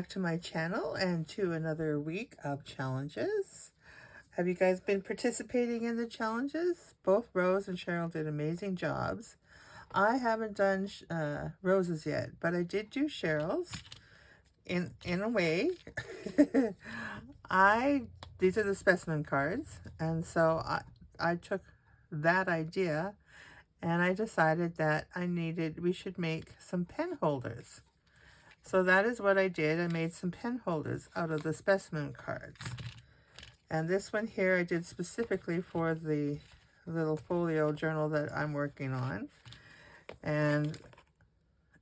back to my channel and to another week of challenges. Have you guys been participating in the challenges? Both Rose and Cheryl did amazing jobs. I haven't done Rose's yet, but I did do Cheryl's in a way. These are the specimen cards, and so I took that idea and I decided that we should make some pen holders. So that is what I did. I made some pen holders out of the specimen cards. And this one here I did specifically for the little folio journal that I'm working on. And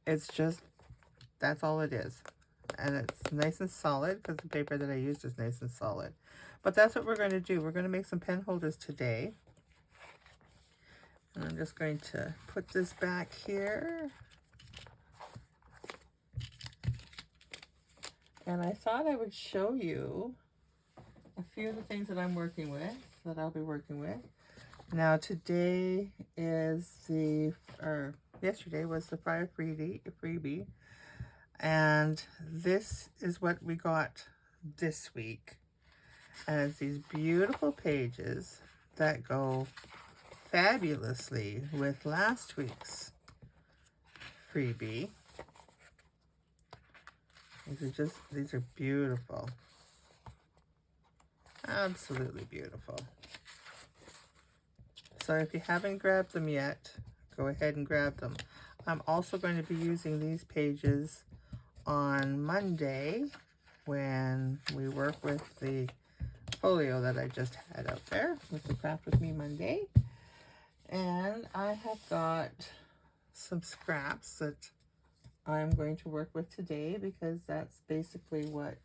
it's just, that's all it is. And it's nice and solid because the paper that I used is nice and solid. But that's what we're going to do. We're going to make some pen holders today. And I'm just going to put this back here. And I thought I would show you a few of the things that I'm working with, that I'll be working with. Now today is yesterday was the Friday freebie. And this is what we got this week. And it's these beautiful pages that go fabulously with last week's freebie. These are beautiful. Absolutely beautiful. So if you haven't grabbed them yet, go ahead and grab them. I'm also going to be using these pages on Monday when we work with the folio that I just had out there with the Craft With Me Monday. And I have got some scraps that I'm going to work with today because that's basically what,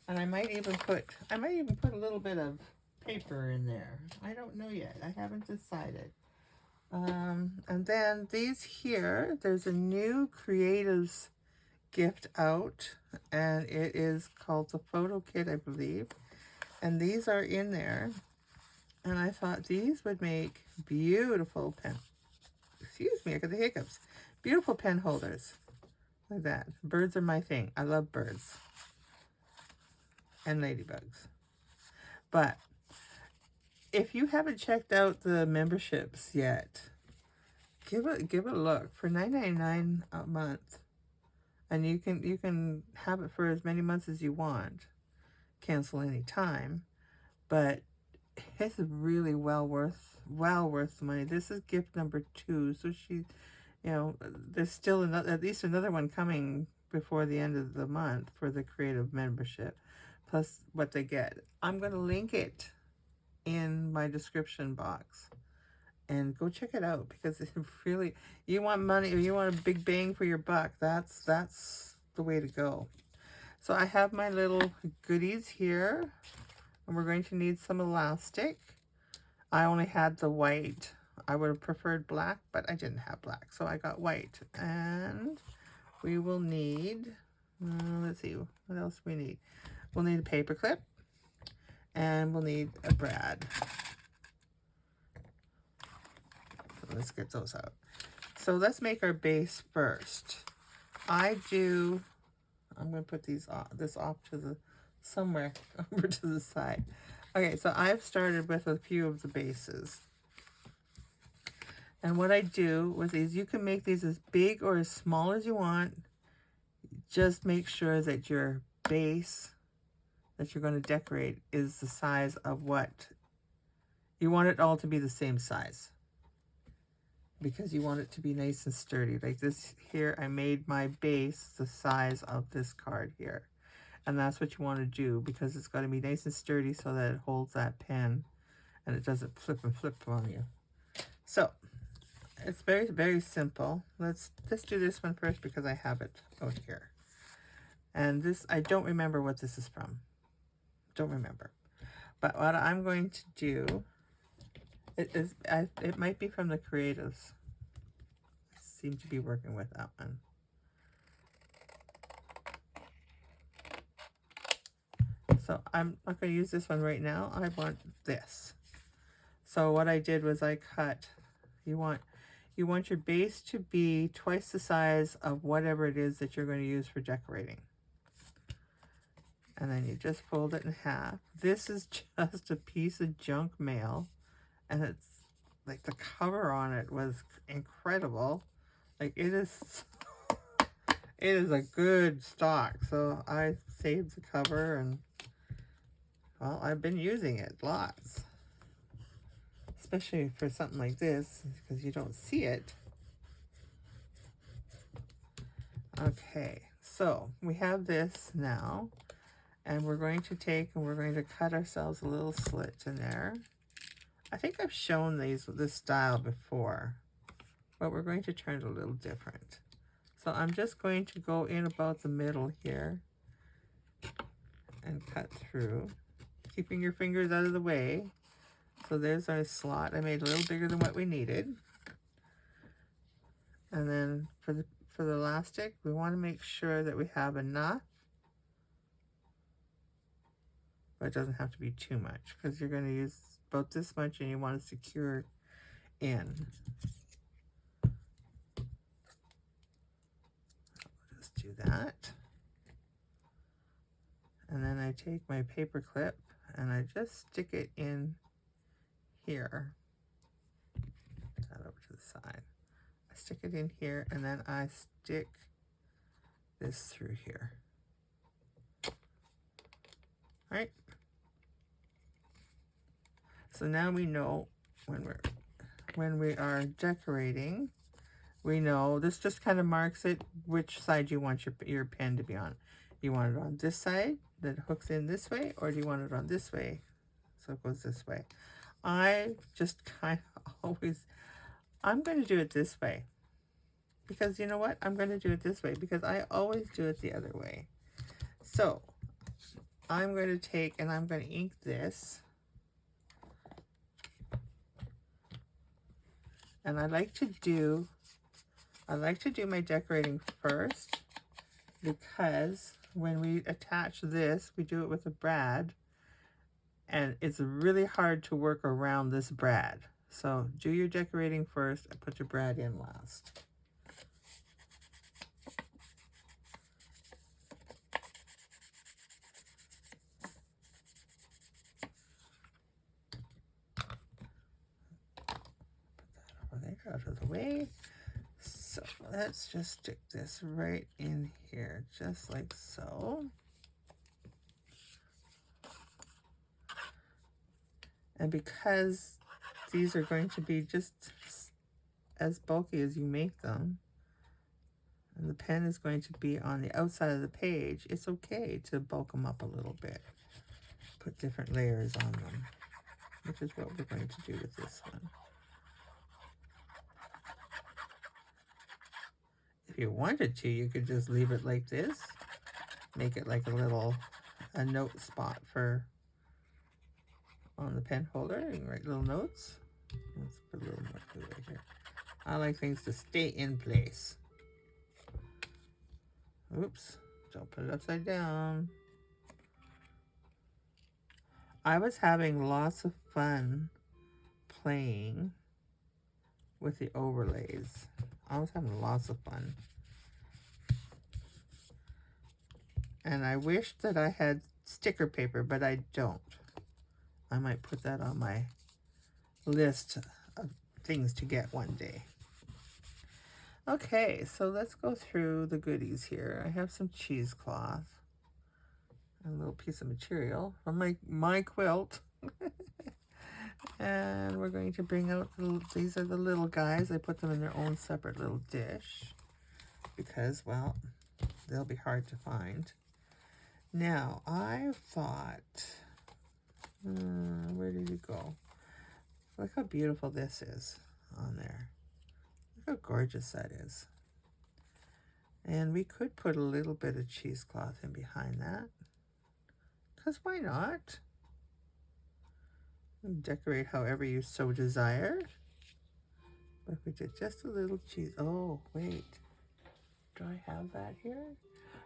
and I might even put a little bit of paper in there. I don't know yet. I haven't decided. And then these here, there's a new Creatives gift out, and it is called the Photo Kit, I believe. And these are in there, and I thought these would make beautiful excuse me, I got the hiccups. Beautiful pen holders, like that. Birds are my thing. I love birds and ladybugs. But if you haven't checked out the memberships yet, give it a look for $9.99 a month, and you can have it for as many months as you want. Cancel any time, but it's really well worth the money. This is gift number 2, so there's still at least another one coming before the end of the month for the creative membership, plus what they get. I'm going to link it in my description box, and go check it out because it really, you want money or you want a big bang for your buck, that's the way to go. So I have my little goodies here, and we're going to need some elastic. I only had the white. I would have preferred black, but I didn't have black, so I got white. And we will need, let's see, what else we need? We'll need a paper clip, and we'll need a brad. So let's get those out. So let's make our base first. I'm going to put this off to somewhere over to the side. Okay, so I've started with a few of the bases. And what I do with these, you can make these as big or as small as you want. Just make sure that your base that you're going to decorate is the size of what you want it all to be, the same size, because you want it to be nice and sturdy. Like this here, I made my base the size of this card here, and that's what you want to do because it's got to be nice and sturdy so that it holds that pen and it doesn't flip and flip on you. So it's very, very simple. Let's just do this one first because I have it out here. And this, I don't remember what this is from. Don't remember. But what I'm going to do, it might be from the Creatives. I seem to be working with that one. So I'm not going to use this one right now. I want this. So what I did was I cut, you want your base to be twice the size of whatever it is that you're going to use for decorating. And then you just fold it in half. This is just a piece of junk mail, and it's like the cover on it was incredible. Like it is a good stock. So I saved the cover, and well, I've been using it lots, especially for something like this because you don't see it. Okay, so we have this now, and we're going to take and we're going to cut ourselves a little slit in there. I think I've shown this style before, but we're going to turn it a little different. So I'm just going to go in about the middle here and cut through, keeping your fingers out of the way. So there's our slot. I made a little bigger than what we needed. And then for the elastic, we want to make sure that we have enough, but it doesn't have to be too much because you're going to use about this much and you want to secure in. Just do that. And then I take my paper clip and I just stick it in here. Put that over to the side. I stick it in here and then I stick this through here. All right. So now we know when we are decorating, we know this just kind of marks it which side you want your pen to be on. You want it on this side that hooks in this way, or do you want it on this way so it goes this way? I just kind of always, I'm going to do it this way because you know what? I'm going to do it this way because I always do it the other way. So I'm going to take and I'm going to ink this. And I like to do my decorating first because when we attach this, we do it with a brad, and it's really hard to work around this brad. So do your decorating first and put your brad in last. Put that over there, out of the way. So let's just stick this right in here, just like so. And because these are going to be just as bulky as you make them, and the pen is going to be on the outside of the page, it's okay to bulk them up a little bit. Put different layers on them, which is what we're going to do with this one. If you wanted to, you could just leave it like this. Make it like a note spot for on the pen holder and write little notes. Let's put a little more glue right here. I like things to stay in place. Oops, don't put it upside down. I was having lots of fun playing with the overlays. I was having lots of fun. And I wish that I had sticker paper, but I don't. I might put that on my list of things to get one day. Okay, so let's go through the goodies here. I have some cheesecloth, a little piece of material from my quilt. And we're going to bring out, these are the little guys. I put them in their own separate little dish because, well, they'll be hard to find. Now, I thought, where did it go? Look how beautiful this is on there. Look how gorgeous that is. And we could put a little bit of cheesecloth in behind that, because why not? Decorate however you so desire. But if we did just a little cheese, oh wait, do I have that here?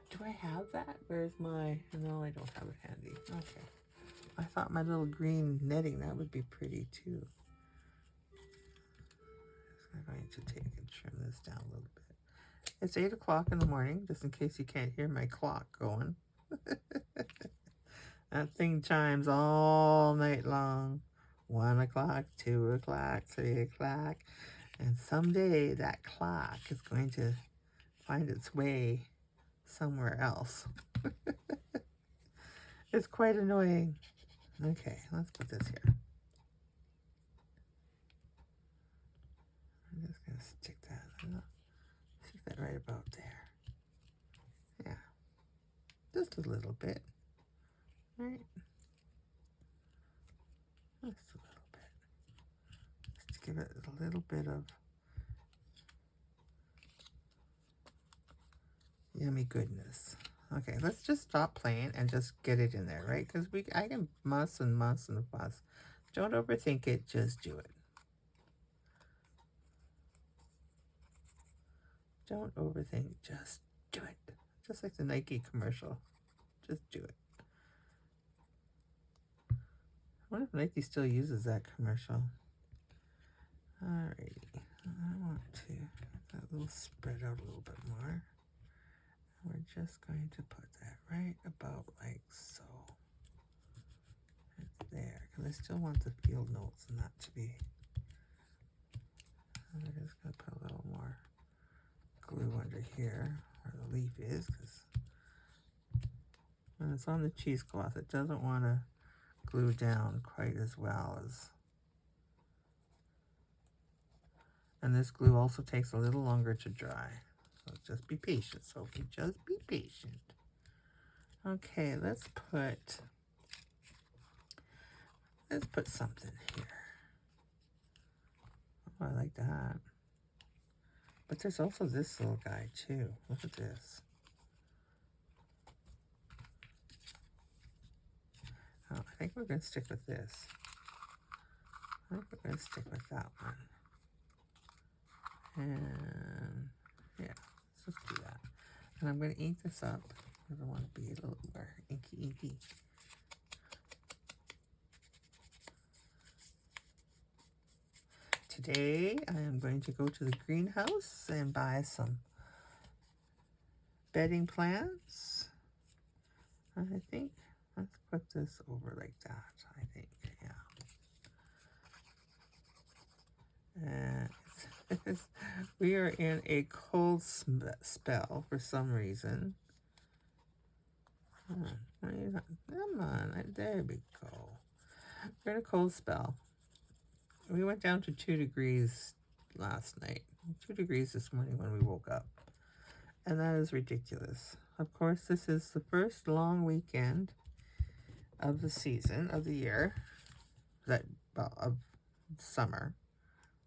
Do I have that? Where's my, no, I don't have it handy. Okay. I thought my little green netting, that would be pretty too. So I'm going to take and trim this down a little bit. It's 8 o'clock in the morning, just in case you can't hear my clock going. That thing chimes all night long. 1 o'clock, 2 o'clock, 3 o'clock. And someday that clock is going to find its way somewhere else. It's quite annoying. Okay, let's put this here. I'm just going to stick that right about there. Yeah, just a little bit, right? Just a little bit. Just give it a little bit of yummy goodness. Okay, let's just stop playing and just get it in there, right? Because I can muss and muss and fuss. Don't overthink it, just do it. Don't overthink, just do it. Just like the Nike commercial. Just do it. I wonder if Nike still uses that commercial. Alrighty. I want to get that little spread out a little bit more. We're just going to put that right about like so. It's there, because I still want the field notes not to be. I'm just going to put a little more glue under here where the leaf is, because when it's on the cheesecloth, it doesn't want to glue down quite as well as. And this glue also takes a little longer to dry. So just be patient, Sophie. Just be patient. Okay, let's put something here. Oh, I like that. But there's also this little guy too. Look at this. Oh, I think we're going to stick with this. I think we're going to stick with that one. And yeah, let's just do that. And I'm going to ink this up. I want to be a little more inky. Today I am going to go to the greenhouse and buy some bedding plants. I think let's put this over like that. I think, yeah. And we are in a cold spell for some reason. Come on, there we go. We're in a cold spell. We went down to 2 degrees last night. 2 degrees this morning when we woke up. And that is ridiculous. Of course, this is the first long weekend of the season, of the year, of summer.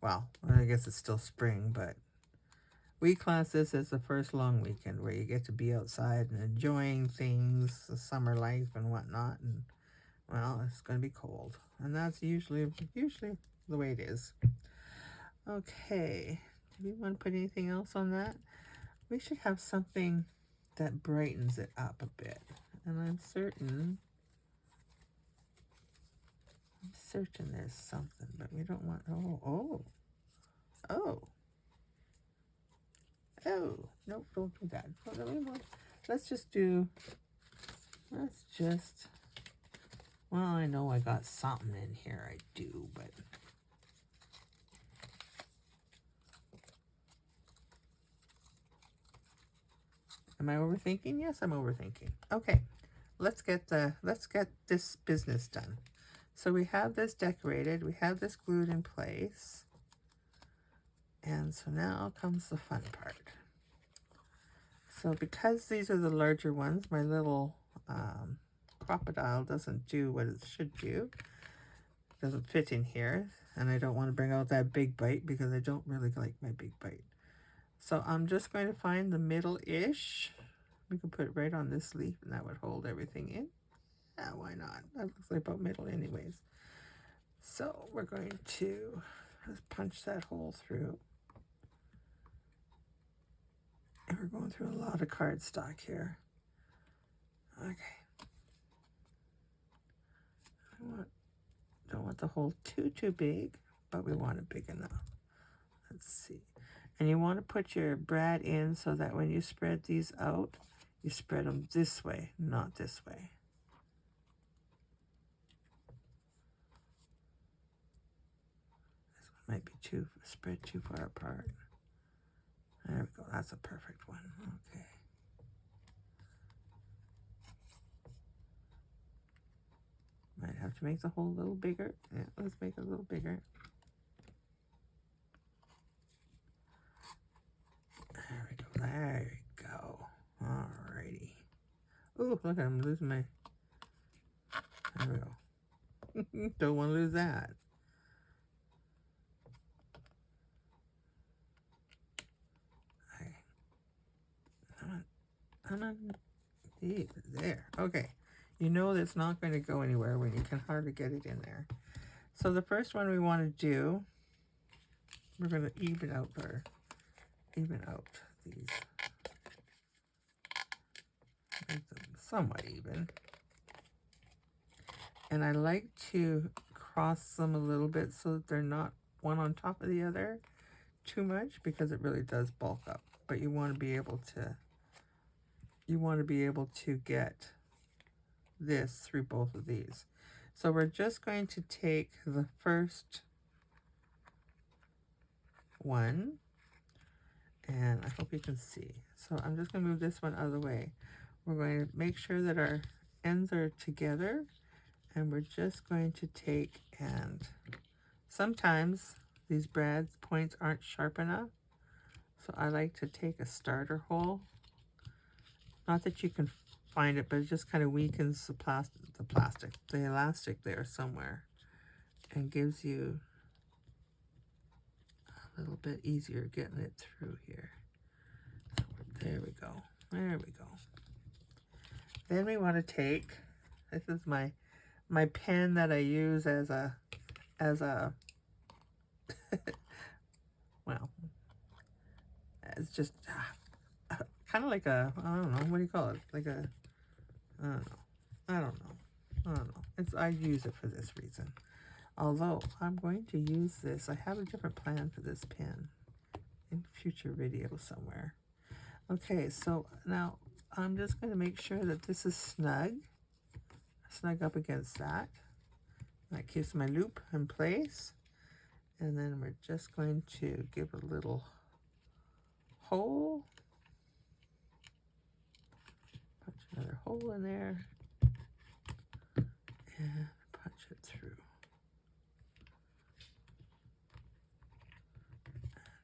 Well, I guess it's still spring, but we class this as the first long weekend where you get to be outside and enjoying things, the summer life and whatnot. And, well, it's going to be cold. And that's usually the way it is. Okay. Do we want to put anything else on that? We should have something that brightens it up a bit. And I'm certain there's something, but we don't want, oh, nope, don't do that. Let's just, well, I know I got something in here, I do, but. Am I overthinking? Yes, I'm overthinking. Okay, let's get this business done. So we have this decorated, we have this glued in place. And so now comes the fun part. So because these are the larger ones, my little crocodile doesn't do what it should do. It doesn't fit in here. And I don't want to bring out that big bite because I don't really like my big bite. So I'm just going to find the middle-ish. We can put it right on this leaf and that would hold everything in. Yeah, why not? That looks like about middle anyways. So we're going to just punch that hole through. And we're going through a lot of cardstock here. Okay. Don't want the hole too big, but we want it big enough. Let's see. And you want to put your brad in so that when you spread these out, you spread them this way, not this way. Might be spread too far apart. There we go. That's a perfect one. Okay. Might have to make the hole a little bigger. Yeah, let's make it a little bigger. There we go. There you go. Alrighty. Oh, look, I'm losing my... There we go. Don't want to lose that. Okay. Come on. There. Okay. You know that's not going to go anywhere when you can hardly get it in there. So the first one we want to do, we're going to even out these. Make them somewhat even. And I like to cross them a little bit so that they're not one on top of the other too much, because it really does bulk up. But you want to be able to get this through both of these. So we're just going to take the first one, and I hope you can see. So I'm just going to move this one out of the way. We're going to make sure that our ends are together, and we're just going to take, and sometimes these brads points aren't sharp enough, so I like to take a starter hole. Not that you can find it, but it just kind of weakens the elastic there somewhere, and gives you a little bit easier getting it through here. So there we go. There we go. Then we want to take, this is my pen that I use as a well, it's just kind of like a, I don't know, what do you call it? Like a, I don't know. I use it for this reason. Although I'm going to use this, I have a different plan for this pen in future video somewhere. Okay, so now I'm just going to make sure that this is snug up against that. That keeps my loop in place. And then we're just going to give a little hole. Punch another hole in there. And punch it through.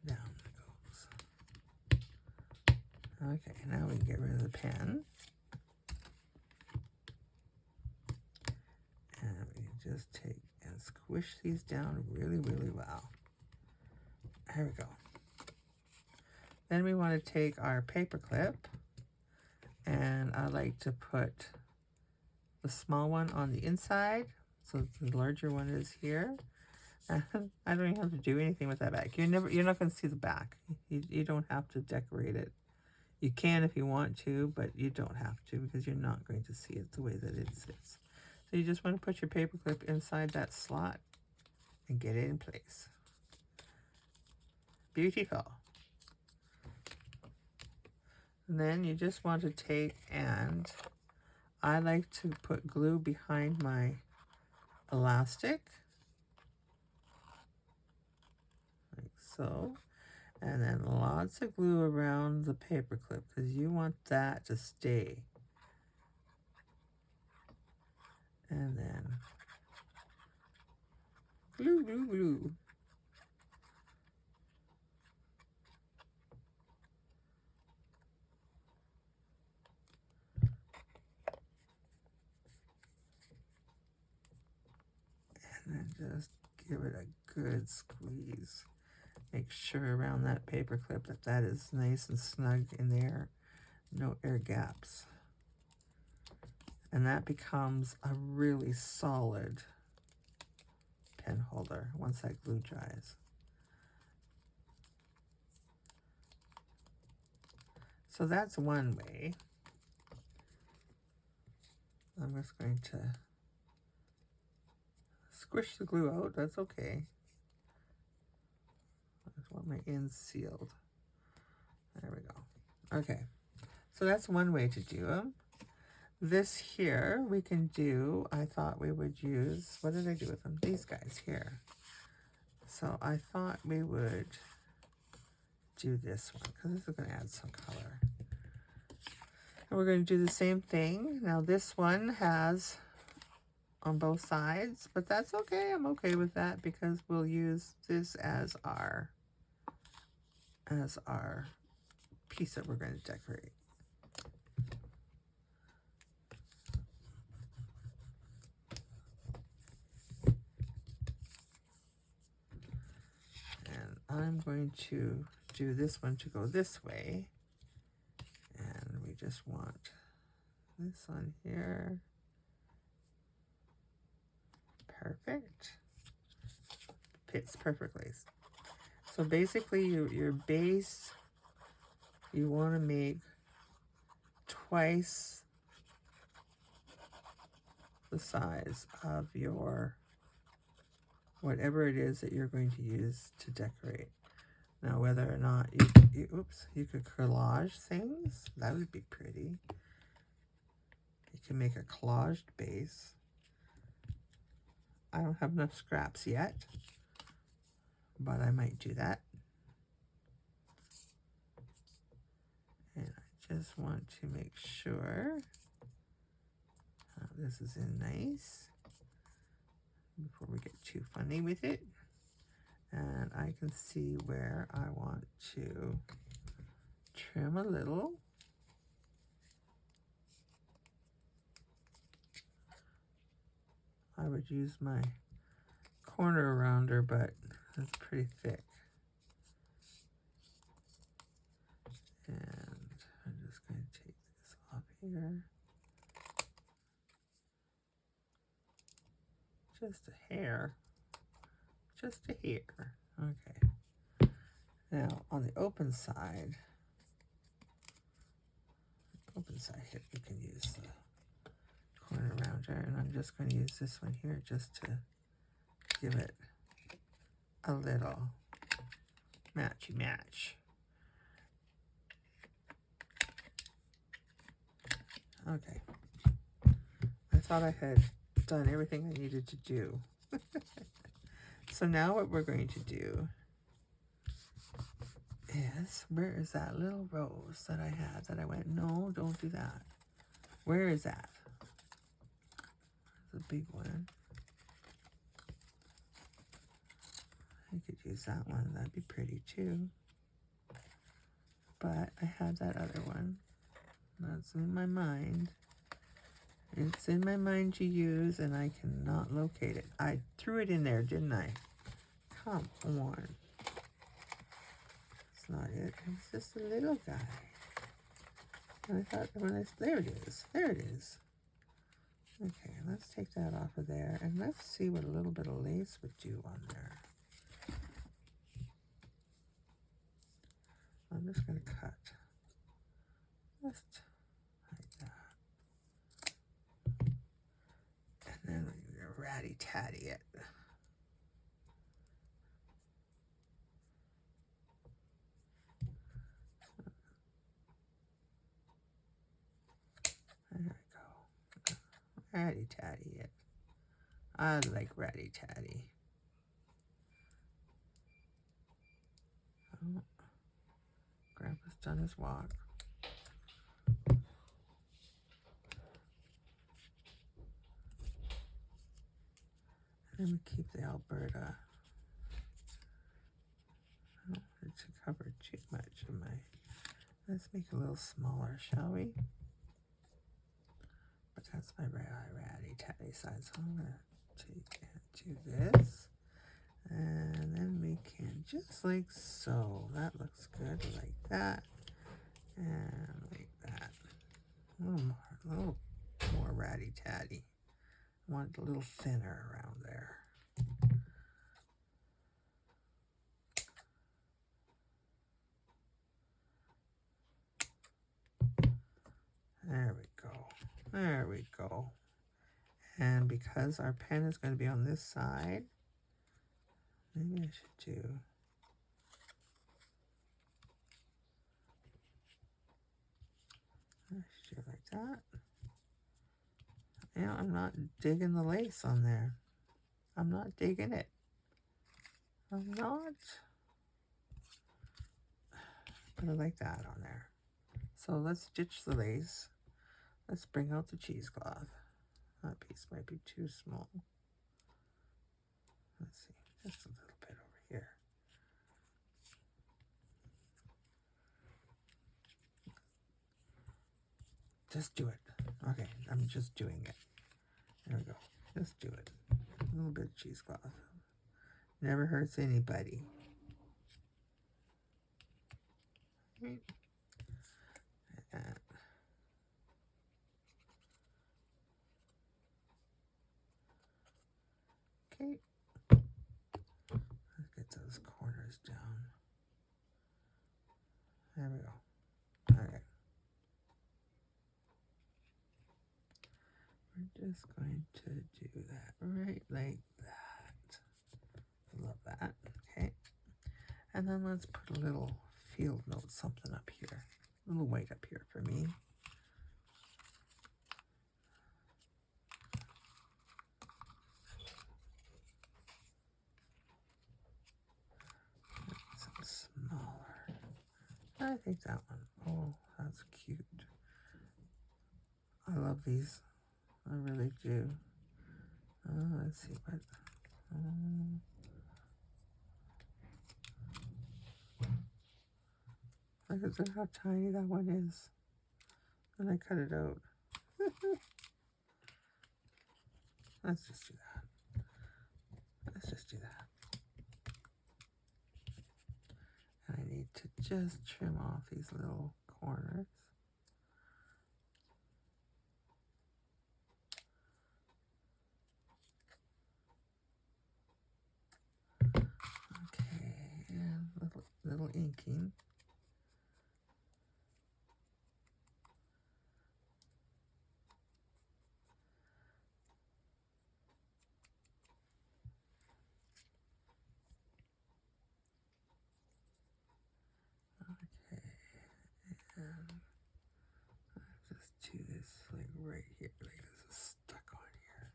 Down it goes. Okay, now we can get rid of the pen. And we can just take and squish these down really, really well. There we go. Then we want to take our paper clip, and I like to put the small one on the inside, so the larger one is here. And I don't even have to do anything with that back. You're not going to see the back. You don't have to decorate it. You can if you want to, but you don't have to, because you're not going to see it the way that it sits. So you just want to put your paper clip inside that slot and get it in place. Beautiful. And then you just want to take, and I like to put glue behind my elastic, like so. And then lots of glue around the paper clip, because you want that to stay. And then glue, glue, glue. And then just give it a good squeeze. Make sure around that paper clip that is nice and snug in there. No air gaps. And that becomes a really solid pen holder once that glue dries. So that's one way. I'm just going to squish the glue out. That's okay. I just want my ends sealed. There we go. Okay. So that's one way to do them. This here we can do, I thought we would use, what did I do with them? These guys here. So I thought we would do this one because this is going to add some color. And we're going to do the same thing. Now this one has on both sides, but that's okay. I'm okay with that because we'll use this as our piece that we're going to decorate. And I'm going to do this one to go this way. And we just want this on here. Perfect. Fits perfectly. So basically your base, you want to make twice the size of your whatever it is that you're going to use to decorate. Now whether or not you could collage things, that would be pretty. You can make a collaged base. I don't have enough scraps yet, but I might do that. And I just want to make sure this is in nice before we get too funny with it. And I can see where I want to trim a little. I would use my corner rounder, but it's pretty thick. And I'm just going to take this off here. Just a hair. Just a hair. Okay. Now on the open side here, you can use the corner rounder, and I'm just going to use this one here just to give it a little matchy match. Okay. I thought I had done everything I needed to do. So now what we're going to do is, where is that little rose that I had that I went, no, don't do that. Where is that? It's a big one. I could use that one. That'd be pretty too. But I had that other one. That's in my mind. It's in my mind to use, and I cannot locate it. I threw it in there, didn't I? Come on. It's not it. It's just a little guy. And I thought there it is. There it is. Okay, let's take that off of there, and let's see what a little bit of lace would do on there. I'm just going to cut. Just like that. And then we're going to ratty-tatty it. There we go. Ratty-tatty it. I like ratty-tatty. Oh, Grandpa's done his walk. And we keep the Alberta. I don't want it to cover too much of my... Let's make it a little smaller, shall we? But that's my ratty-tatty side, so I'm going to take and do this. And then we can, just like so. That looks good, like that. And like that. A little more ratty-tatty. I want it a little thinner around there. There we go. There we go. And because our pen is going to be on this side, maybe I should do... like that. Yeah, I'm not digging the lace on there. I'm not digging it. I'm not. But I like that on there. So let's ditch the lace. Let's bring out the cheesecloth. That piece might be too small. Let's see, just a little bit over here. Just do it. Okay, I'm just doing it. There we go. Just do it. A little bit of cheesecloth. Never hurts anybody. Right. And okay. Let's get those corners down. There we go. All right. We're just going to do that right like that. Love that. Okay. And then let's put a little field note, something up here. A little white up here for me. Some smaller. I think that one. Oh, that's cute. I love these. I really do. Let's see what. Look at how tiny that one is. And I cut it out. Let's just do that. Let's just do that. And I need to just trim off these little corners. Okay, and little inking. Okay, and I'll just do this like right here, like this is stuck on here.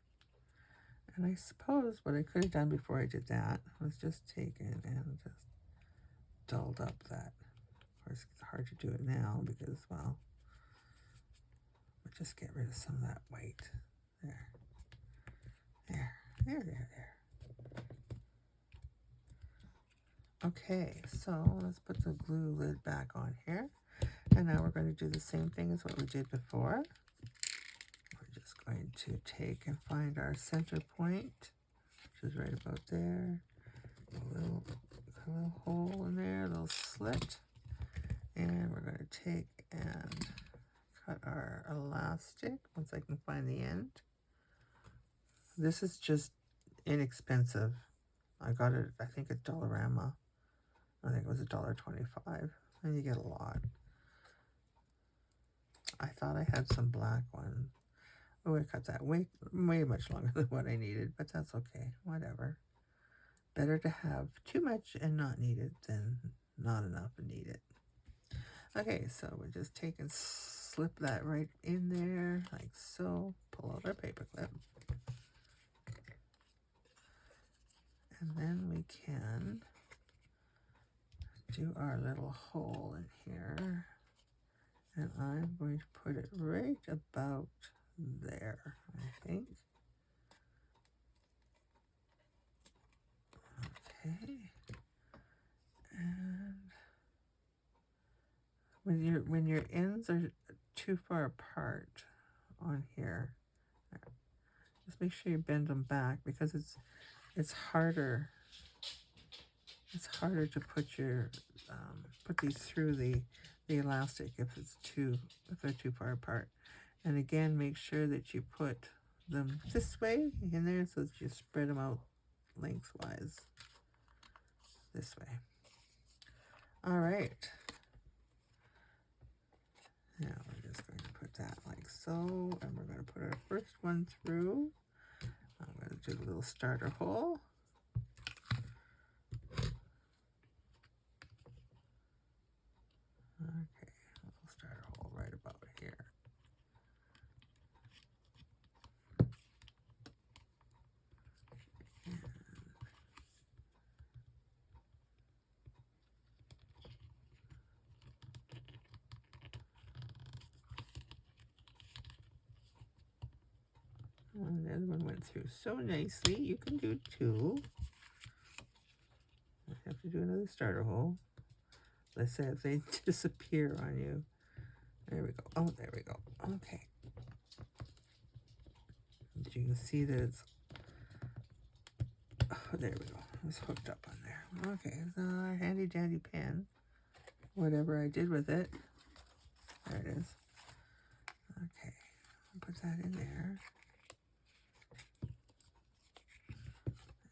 And I suppose what I could have done before I did that was just taken and just dulled up that. Of course, it's hard to do it now because, well, we'll just get rid of some of that white. There. Okay, so let's put the glue lid back on here. And now we're going to do the same thing as what we did before. We're just going to take and find our center point, which is right about there. A little hole in there, a little slit. And we're going to take and cut our elastic once I can find the end. This is just inexpensive. I got it, I think, at Dollarama. I think it was $1.25, and you get a lot. I thought I had some black ones. Oh, I cut that way much longer than what I needed, but that's okay. Whatever. Better to have too much and not need it than not enough and need it. Okay, so we just take and slip that right in there, like so. Pull out our paper clip. And then we can do our little hole in here. And I'm going to put it right about there, I think. Okay. And when your ends are too far apart on here, just make sure you bend them back because it's harder. It's harder to put your put these through the elastic if they're too far apart. And again, make sure that you put them this way in there so that you spread them out lengthwise this way. All right. Now we're just going to put that like so, and we're going to put our first one through. I'm going to do a little starter hole. Okay, a little starter hole right about here. And the other one went through so nicely. You can do 2. I have to do another starter hole. Let's say if they disappear on you. There we go. Oh, there we go. Okay. As you can see that it's, oh, there we go. It's hooked up on there. Okay, so our handy dandy pen. Whatever I did with it. There it is. Okay, I'll put that in there.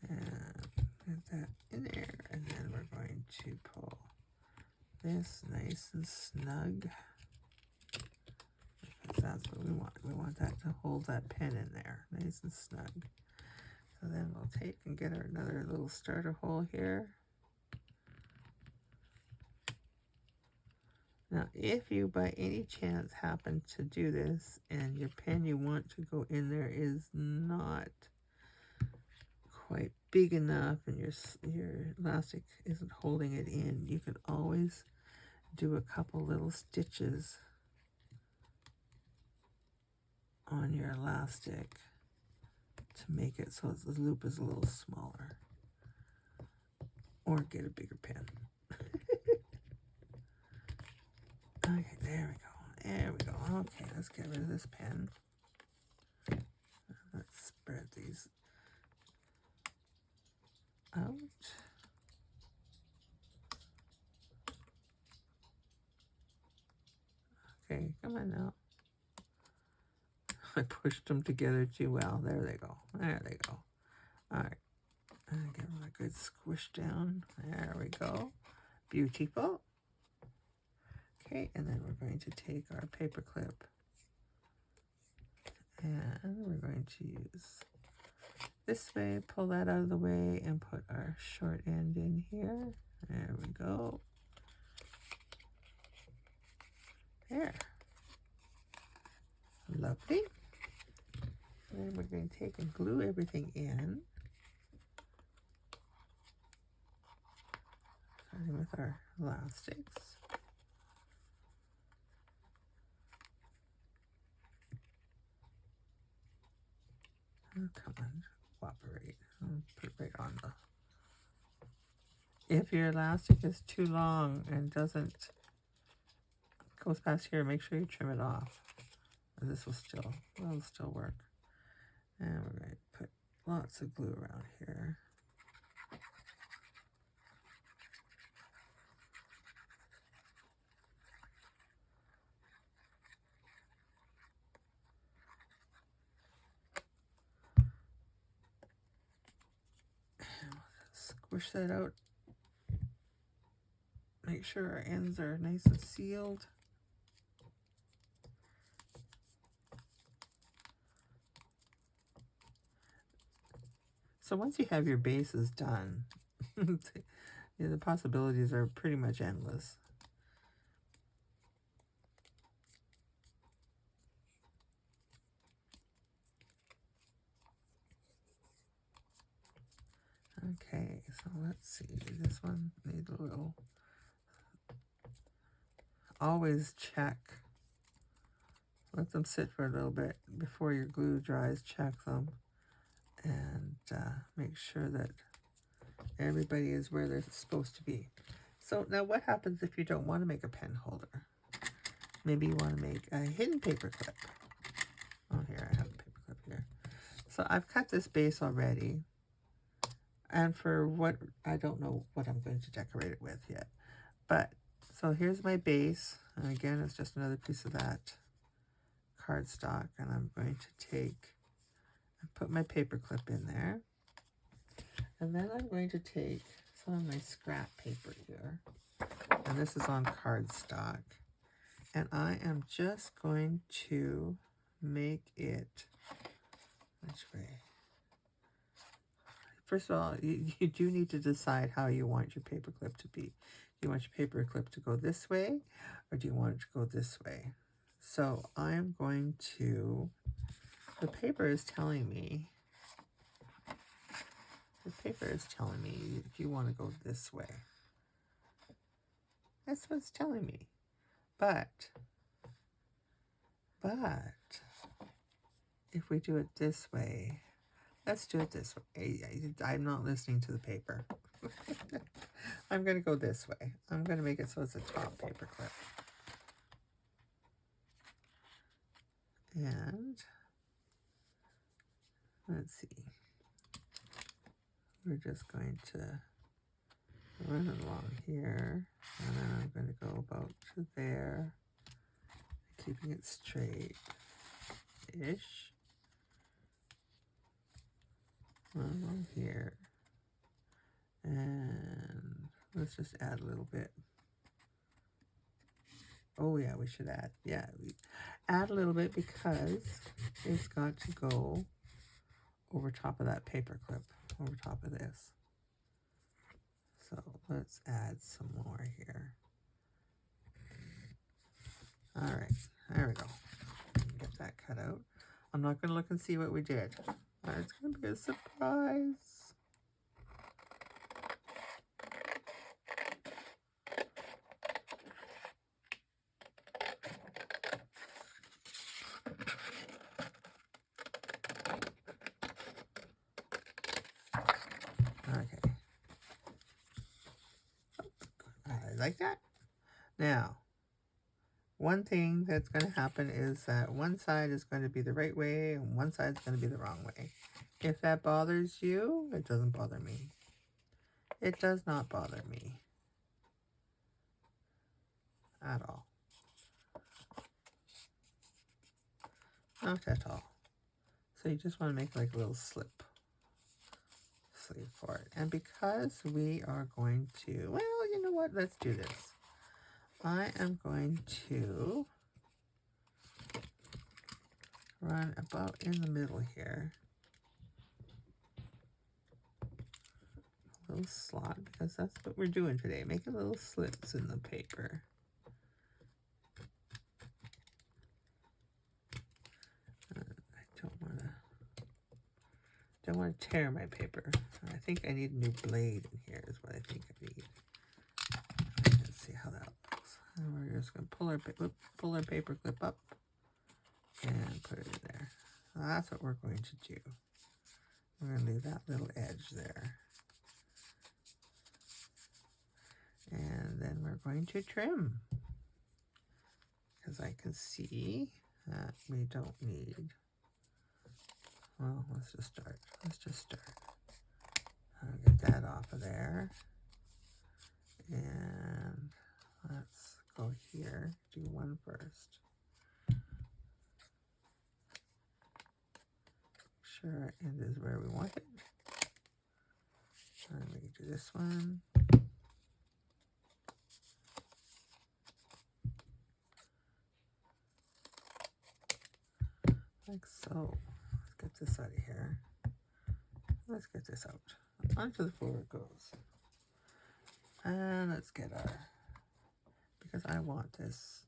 And put that in there. And then we're going to pull this nice and snug. Because that's what we want. We want that to hold that pen in there. Nice and snug. So then we'll take and get another little starter hole here. Now, if you by any chance happen to do this and your pen you want to go in there is not quite big enough and your elastic isn't holding it in, you can always do a couple little stitches on your elastic to make it so the loop is a little smaller, or get a bigger pen. Okay, there we go. There we go. Okay, let's get rid of this pen. Let's spread these out. Okay, come on now. I pushed them together too well. There they go. There they go. All right. And give them a good squish down. There we go. Beautiful. Okay, and then we're going to take our paper clip and we're going to use this way, pull that out of the way, and put our short end in here. There we go. There. Lovely. And then we're going to take and glue everything in. Starting with our elastics. Oh, come on, cooperate. I'll put it right on the... If your elastic is too long and goes past here, make sure you trim it off. This will still work. And we're going to put lots of glue around here. Squish that out. Make sure our ends are nice and sealed. So once you have your bases done, the possibilities are pretty much endless. Okay, so let's see. This one needs a little... Always check. Let them sit for a little bit before your glue dries. Check them and make sure that everybody is where they're supposed to be. So now what happens if you don't want to make a pen holder? Maybe you want to make a hidden paper clip. Oh, here, I have a paper clip here. So I've cut this base already. And for what, I don't know what I'm going to decorate it with yet. But, so here's my base. And again, it's just another piece of that cardstock. And I'm going to take and put my paper clip in there. And then I'm going to take some of my scrap paper here. And this is on cardstock. And I am just going to make it, which way? First of all, you do need to decide how you want your paper clip to be. Do you want your paper clip to go this way, or do you want it to go this way? So I'm going to, the paper is telling me if you want to go this way. That's what it's telling me. But if we do it this way, let's do it this way. I'm not listening to the paper. I'm going to go this way. I'm going to make it so it's a top paper clip. And let's see. We're just going to run along here. And then I'm going to go about to there. Keeping it straight-ish. Run along here. And let's just add a little bit. Oh yeah, we should add. Yeah, add a little bit because it's got to go over top of that paper clip, over top of this. So let's add some more here. All right, there we go. Get that cut out. I'm not going to look and see what we did. It's going to be a surprise. Okay. I like that. Now, one thing that's going to happen is that one side is going to be the right way and one side is going to be the wrong way. If that bothers you, it doesn't bother me. It does not bother me at all. Not at all. So you just want to make like a little sleeve for it. And because we are going to, well, you know what? Let's do this. I am going to run about in the middle here. A little slot, because that's what we're doing today. Making little slits in the paper. Don't want to tear my paper. I think I need a new blade in here is what I think I need. Let's see how that looks. And we're just going to pull our paper clip up and put it in there. So that's what we're going to do. We're going to leave that little edge there. And then we're going to trim. Because I can see that we don't need... Well, let's just start. I'll get that off of there. And let's go here. Do one first. Make sure our end is where we want it. And we can do this one. Like so. Let's get this out of here. Let's get this out. Onto the floor it goes. And let's get our, because I want this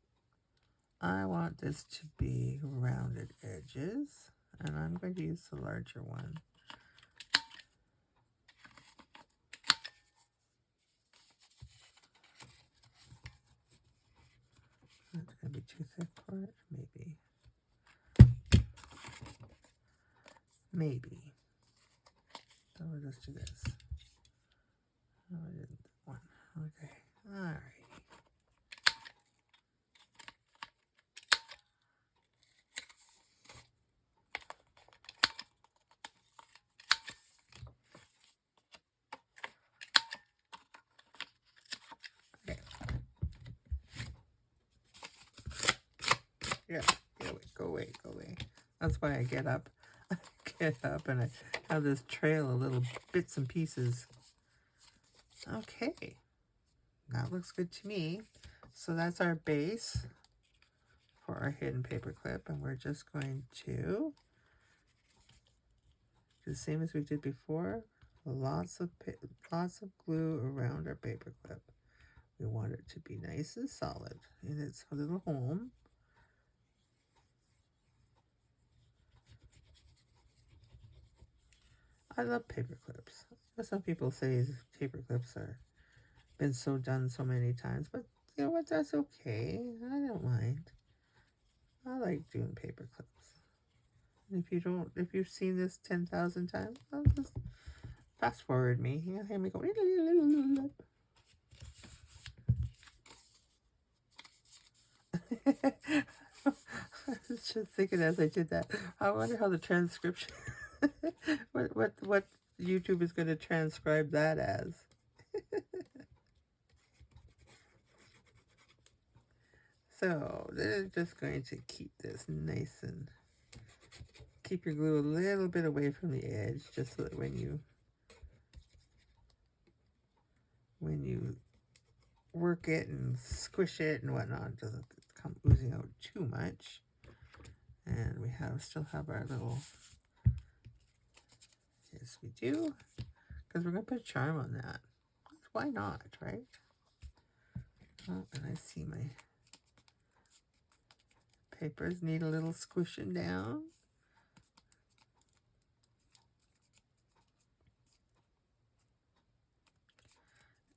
to be rounded edges. And I'm going to use the larger one. That's going to be too thick for it, maybe. Maybe. So we'll just do this. Oh, I didn't that one. Okay. All right. Okay. Yeah. Go away. That's why I get up. And I have this trail of little bits and pieces. Okay, that looks good to me. So that's our base for our hidden paper clip, and we're just going to do the same as we did before. Lots of glue around our paper clip. We want it to be nice and solid in its little home. I love paper clips. Some people say paper clips are been done so many times, but you know what? That's okay. I don't mind. I like doing paper clips. And if you've seen this 10,000 times, I'll just fast forward me. You know, hear me go. I was just thinking as I did that. I wonder how the transcription, what YouTube is going to transcribe that as. So they're just going to keep this nice and keep your glue a little bit away from the edge, just so that when you work it and squish it and whatnot, it doesn't come oozing out too much. And we still have our little, yes we do, because we're going to put a charm on that. Why not, right? Oh, and I see my papers need a little squishing down.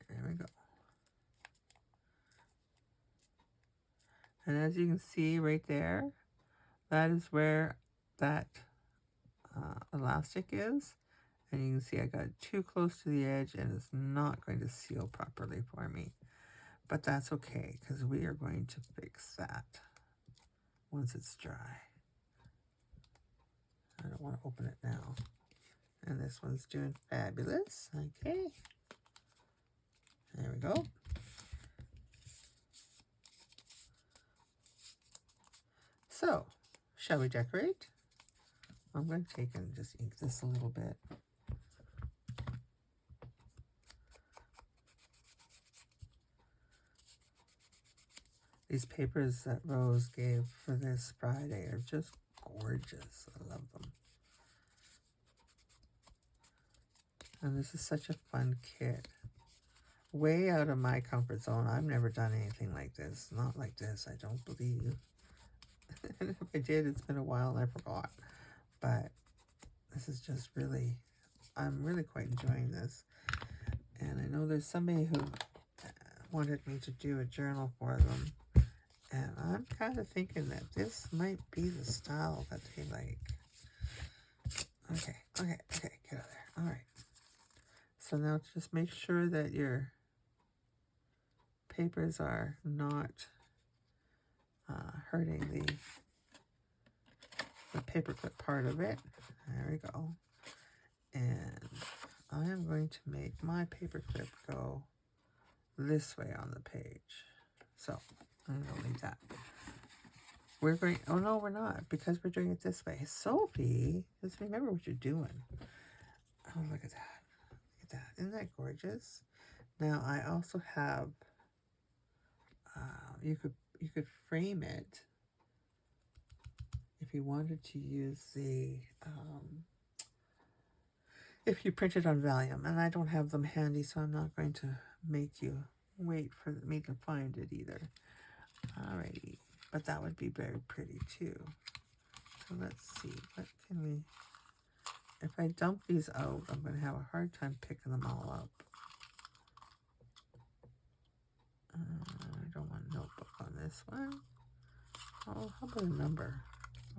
There we go. And as you can see right there, that is where that elastic is. And you can see I got it too close to the edge and it's not going to seal properly for me. But that's okay, because we are going to fix that once it's dry. I don't want to open it now. And this one's doing fabulous. Okay. There we go. So, shall we decorate? I'm going to take and just ink this a little bit. These papers that Rose gave for this Friday are just gorgeous. I love them. And this is such a fun kit. Way out of my comfort zone. I've never done anything like this. Not like this, I don't believe. And if I did, it's been a while and I forgot. But this is just really, I'm really quite enjoying this. And I know there's somebody who wanted me to do a journal for them. And I'm kind of thinking that this might be the style that they like. Okay, get out of there. All right. So now just make sure that your papers are not hurting the paperclip part of it. There we go. And I am going to make my paperclip go this way on the page. So I'm going to leave that. We're going, oh no, we're not, because we're doing it this way. Sophie, just remember what you're doing. Oh, look at that. Look at that. Isn't that gorgeous? Now I also have, you could frame it if you wanted to use the, if you printed on Valium, and I don't have them handy, so I'm not going to make you wait for me to find it either. Alrighty, but that would be very pretty too. So let's see, what can we, if I dump these out, I'm going to have a hard time picking them all up. I don't want a notebook on this one. Oh, how about a number?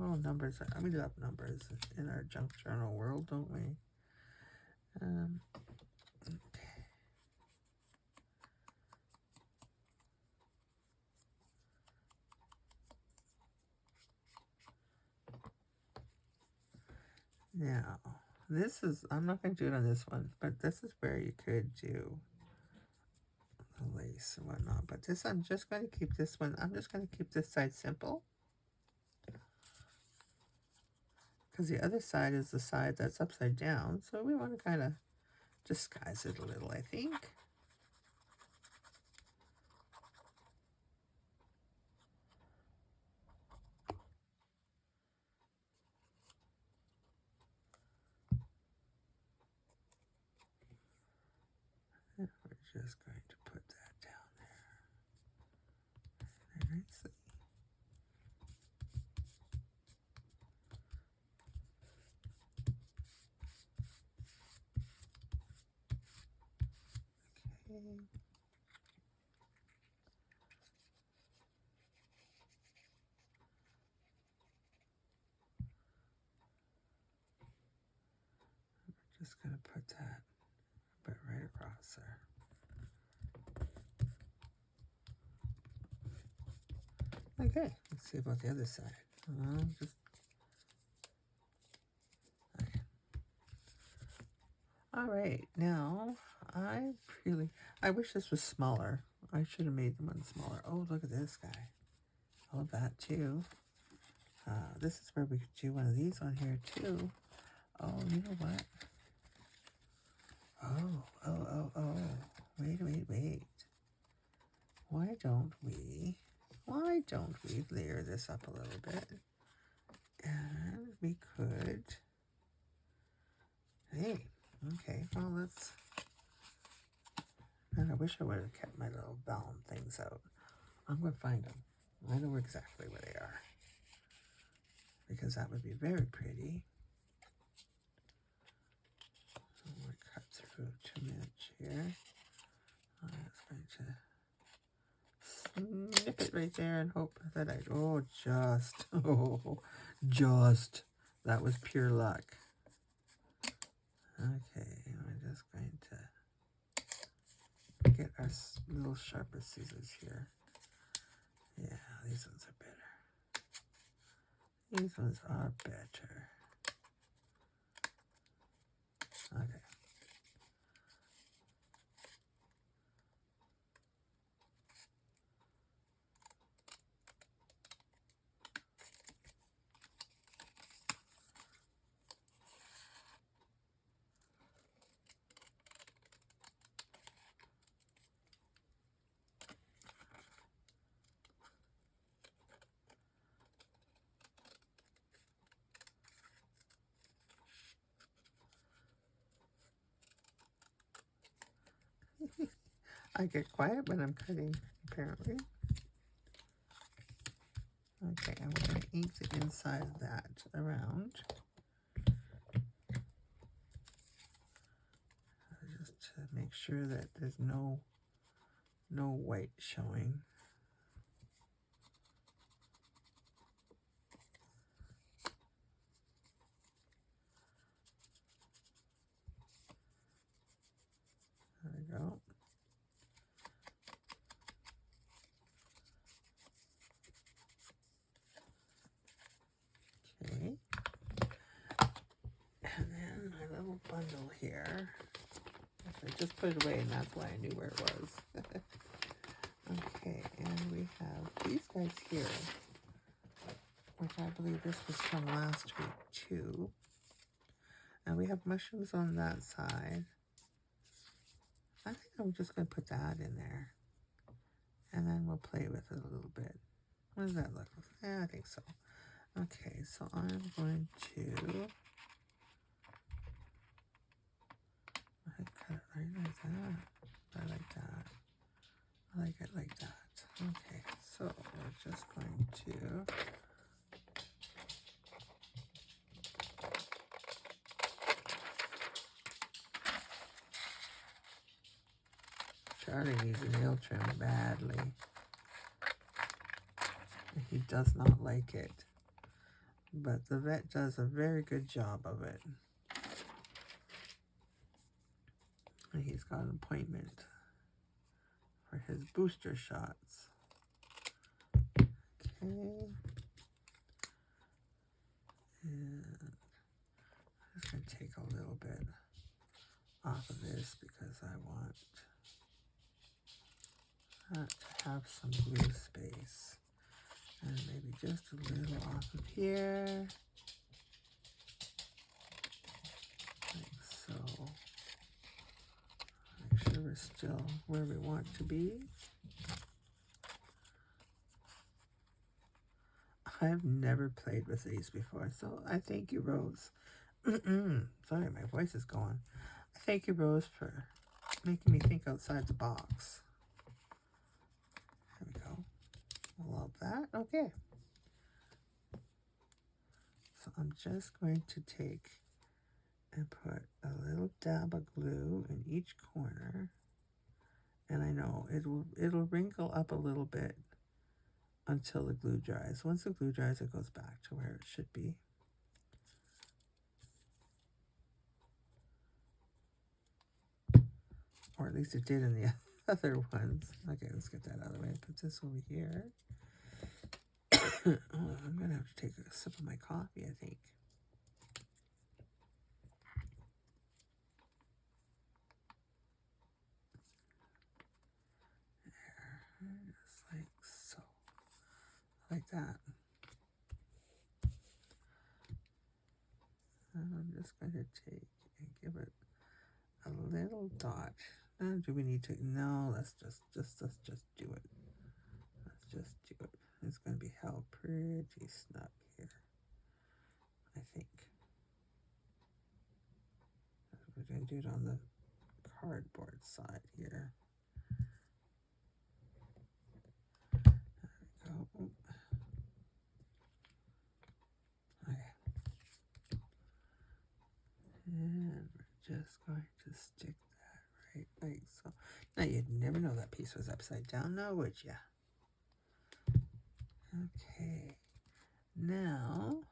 Oh, numbers, we love numbers in our junk journal world, don't we? Okay. Now, this is, I'm not going to do it on this one, but this is where you could do the lace and whatnot. But this, I'm just going to keep this one, I'm just going to keep this side simple. Because the other side is the side that's upside down. So we want to kind of disguise it a little, I think. And we're just going to put that down there. Very nicely. Okay. closer. Okay, let's see about the other side. Just okay. All right, now I wish this was smaller. I should have made the one smaller. Oh, look at this guy. I love that too. This is where we could do one of these on here too. Oh, you know what? Oh. Wait. Why don't we layer this up a little bit? And we could, hey, okay, well, let's, and I wish I would have kept my little vellum things out. I'm going to find them. I know exactly where they are, because that would be very pretty. I'm going to cut through too much here. I'm just going to snip it right there and hope that just, that was pure luck. Okay, we're just going to get our little sharper scissors here. Yeah, these ones are better. These ones are better. Okay. I get quiet when I'm cutting, apparently. Okay, and we're going to ink the inside of that around. Just to make sure that there's no white showing. There we go. Okay. And then my little bundle here. I just put it away, and that's why I knew where it was. Okay, and we have these guys here, which I believe this was from last week too. And we have mushrooms on that side. I think I'm just going to put that in there. And then we'll play with it a little bit. What does that look like? Yeah, I think so. Okay, so I'm going to cut it right like that. I like that. I like it like that. Okay, so we're just going to Charlie needs a nail trim badly. He does not like it, but the vet does a very good job of it. And he's got an appointment for his booster shots. Okay. And I'm just going to take a little bit off of this because I want that to have some blue space. And maybe just a little off of here. Like so. Make sure we're still where we want to be. I've never played with these before, so I thank you, Rose. Sorry, my voice is gone. I thank you, Rose, for making me think outside the box. There we go. Love that. Okay. So I'm just going to take and put a little dab of glue in each corner. And I know it'll wrinkle up a little bit until the glue dries. Once the glue dries, it goes back to where it should be. Or at least it did in the other ones. Okay, let's get that out of the way and put this over here. Oh, I'm going to have to take a sip of my coffee, I think. There, just like so. Like that. And I'm just going to take and give it a little dot. Now, do we need to? No, let's just do it. Let's just do it. It's going to be held pretty snug here, I think. We're going to do it on the cardboard side here. There we go. Okay. And we're just going to stick that right like so. Now, you'd never know that piece was upside down now, would you? Okay. Now,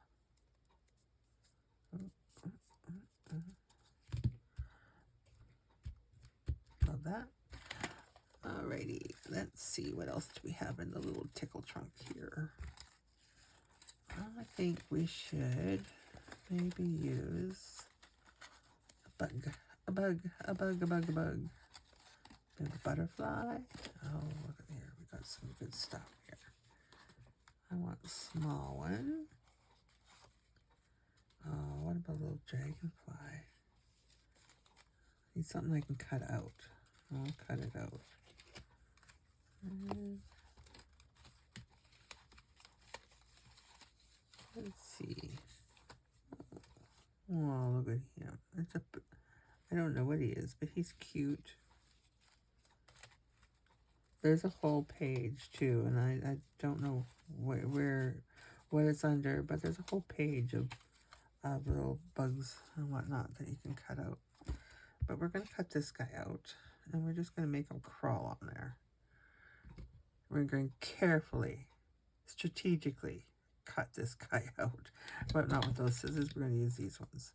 love that. Alrighty, let's see what else do we have in the little tickle trunk here. I think we should maybe use a bug. Maybe a butterfly. Oh, look at here, we got some good stuff here. I want a small one. Oh, what about a little dragonfly? Need something I can cut out. I'll cut it out. Let's see. Oh, look at him. I don't know what he is, but he's cute. There's a whole page too, and I don't know what it's under, but there's a whole page of little bugs and whatnot that you can cut out. But we're going to cut this guy out, and we're just going to make him crawl on there. We're going to carefully, strategically cut this guy out, but not with those scissors. We're going to use these ones.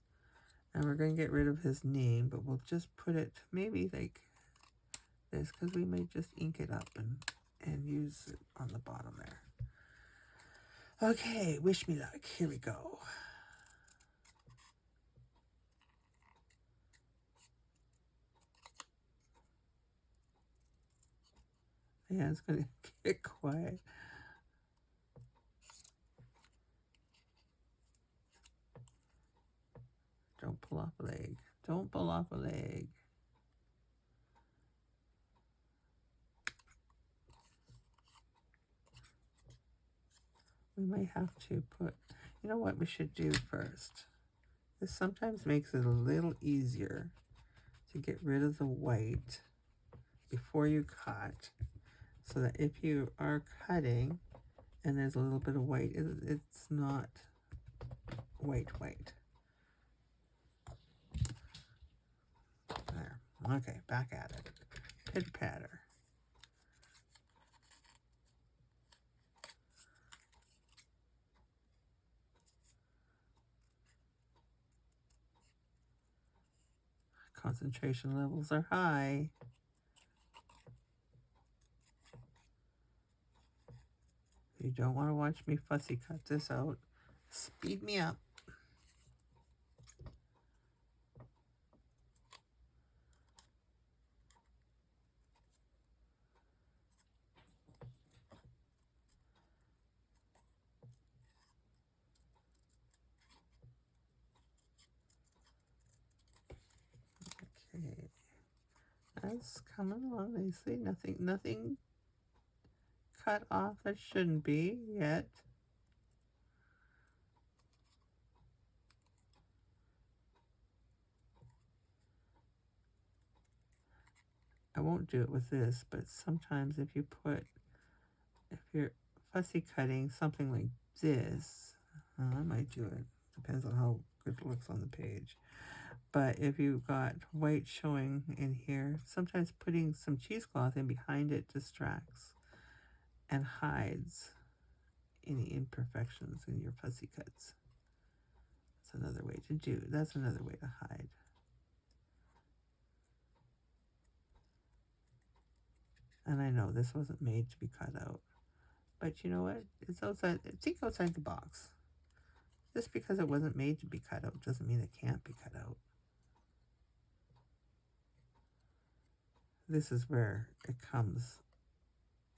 And we're going to get rid of his name, but we'll just put it maybe like this, because we may just ink it up and use it on the bottom there. Okay, wish me luck. Here we go. Yeah, it's going to get quiet. Don't pull off a leg. Don't pull off a leg. We might have to put, you know what we should do first? This sometimes makes it a little easier to get rid of the white before you cut, so that if you are cutting and there's a little bit of white, it's not white. There. Okay, back at it. Pitter-patter. Concentration levels are high. You don't want to watch me fussy cut this out. Speed me up. Okay. That's coming along nicely. Nothing cut off that shouldn't be yet. I won't do it with this, but sometimes if you're fussy cutting something like this, I might do it. Depends on how good it looks on the page. But if you've got white showing in here, sometimes putting some cheesecloth in behind it distracts and hides any imperfections in your fussy cuts. That's another way to hide. And I know this wasn't made to be cut out. But you know what? It's outside. Think outside the box. Just because it wasn't made to be cut out doesn't mean it can't be cut out. This is where it comes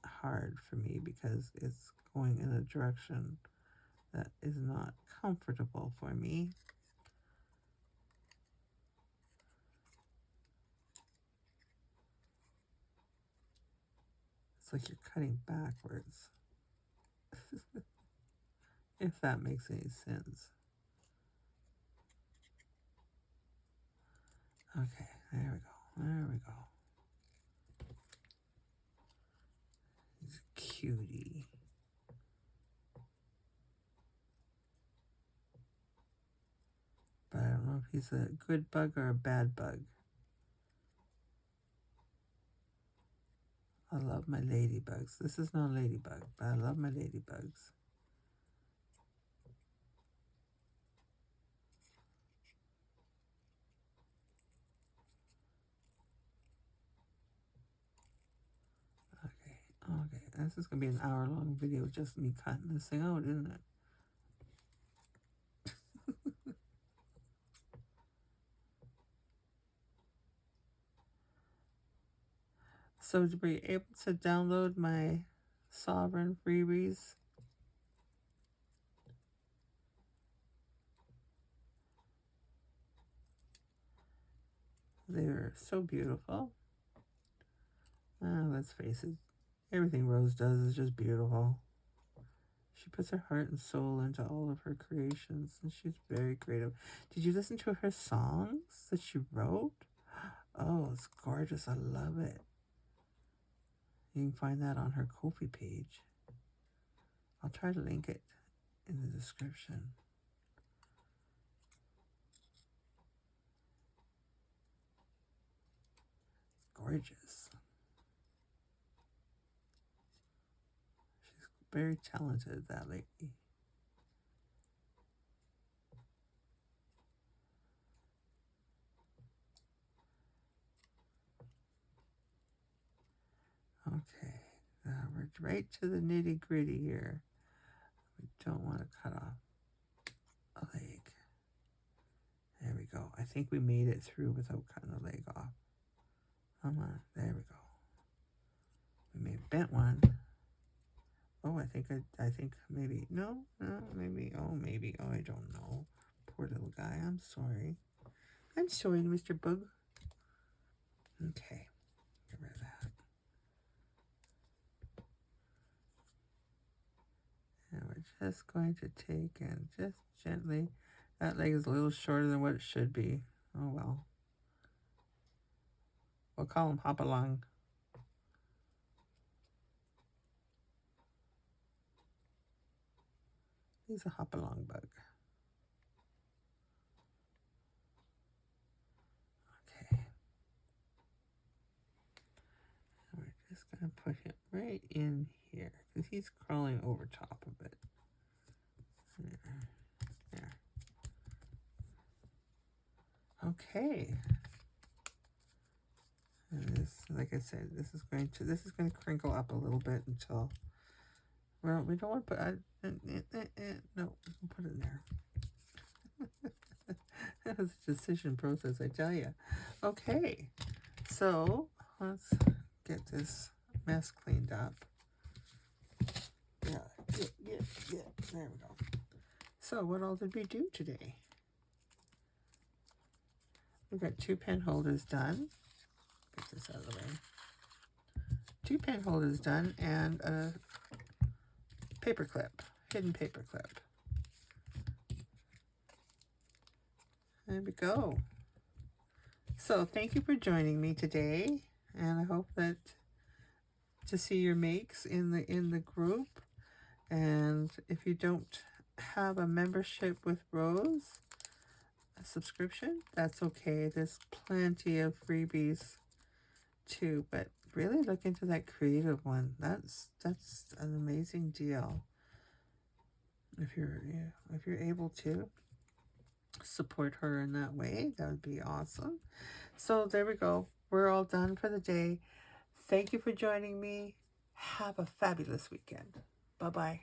hard for me because it's going in a direction that is not comfortable for me. It's like you're cutting backwards. If that makes any sense. Okay, there we go. There we go. He's a cutie. But I don't know if he's a good bug or a bad bug. I love my ladybugs. This is not a ladybug, but I love my ladybugs. Okay, this is going to be an hour-long video, just me cutting this thing out, isn't it? So to be able to download my Sovereign freebies, they're so beautiful. Let's face it, everything Rose does is just beautiful. She puts her heart and soul into all of her creations, and she's very creative. Did you listen to her songs that she wrote? Oh, it's gorgeous. I love it. You can find that on her Ko-fi page. I'll try to link it in the description. It's gorgeous. She's very talented, that lady. Okay, we're right to the nitty gritty here. We don't want to cut off a leg. There we go. I think we made it through without cutting a leg off. Come on, there we go. We may have bent one. Oh, I think maybe, maybe, I don't know. Poor little guy, I'm sorry. I'm sorry, Mr. Bug. Okay, get rid of that. And we're just going to take and just gently, that leg is a little shorter than what it should be. Oh well. We'll call him Hopalong. He's a Hopalong bug. Okay. And we're just going to put him right in here because he's crawling over top of it. There. Okay. And this, like I said, this is going to crinkle up a little bit until, well, we don't want to put, no, we'll put it in there. That was a decision process, I tell you. Okay, so let's get this mess cleaned up. Yeah, there we go. So what all did we do today? We've got 2 pen holders done. Get this out of the way. 2 pen holders done and a paper clip, hidden paper clip. There we go. So thank you for joining me today, and I hope that to see your makes in the group. And if you don't have a membership with Rose, a subscription, that's okay. There's plenty of freebies too, but really look into that creative one. That's an amazing deal. If you're able to support her in that way, that would be awesome. So there we go. We're all done for the day. Thank you for joining me. Have a fabulous weekend. Bye-bye.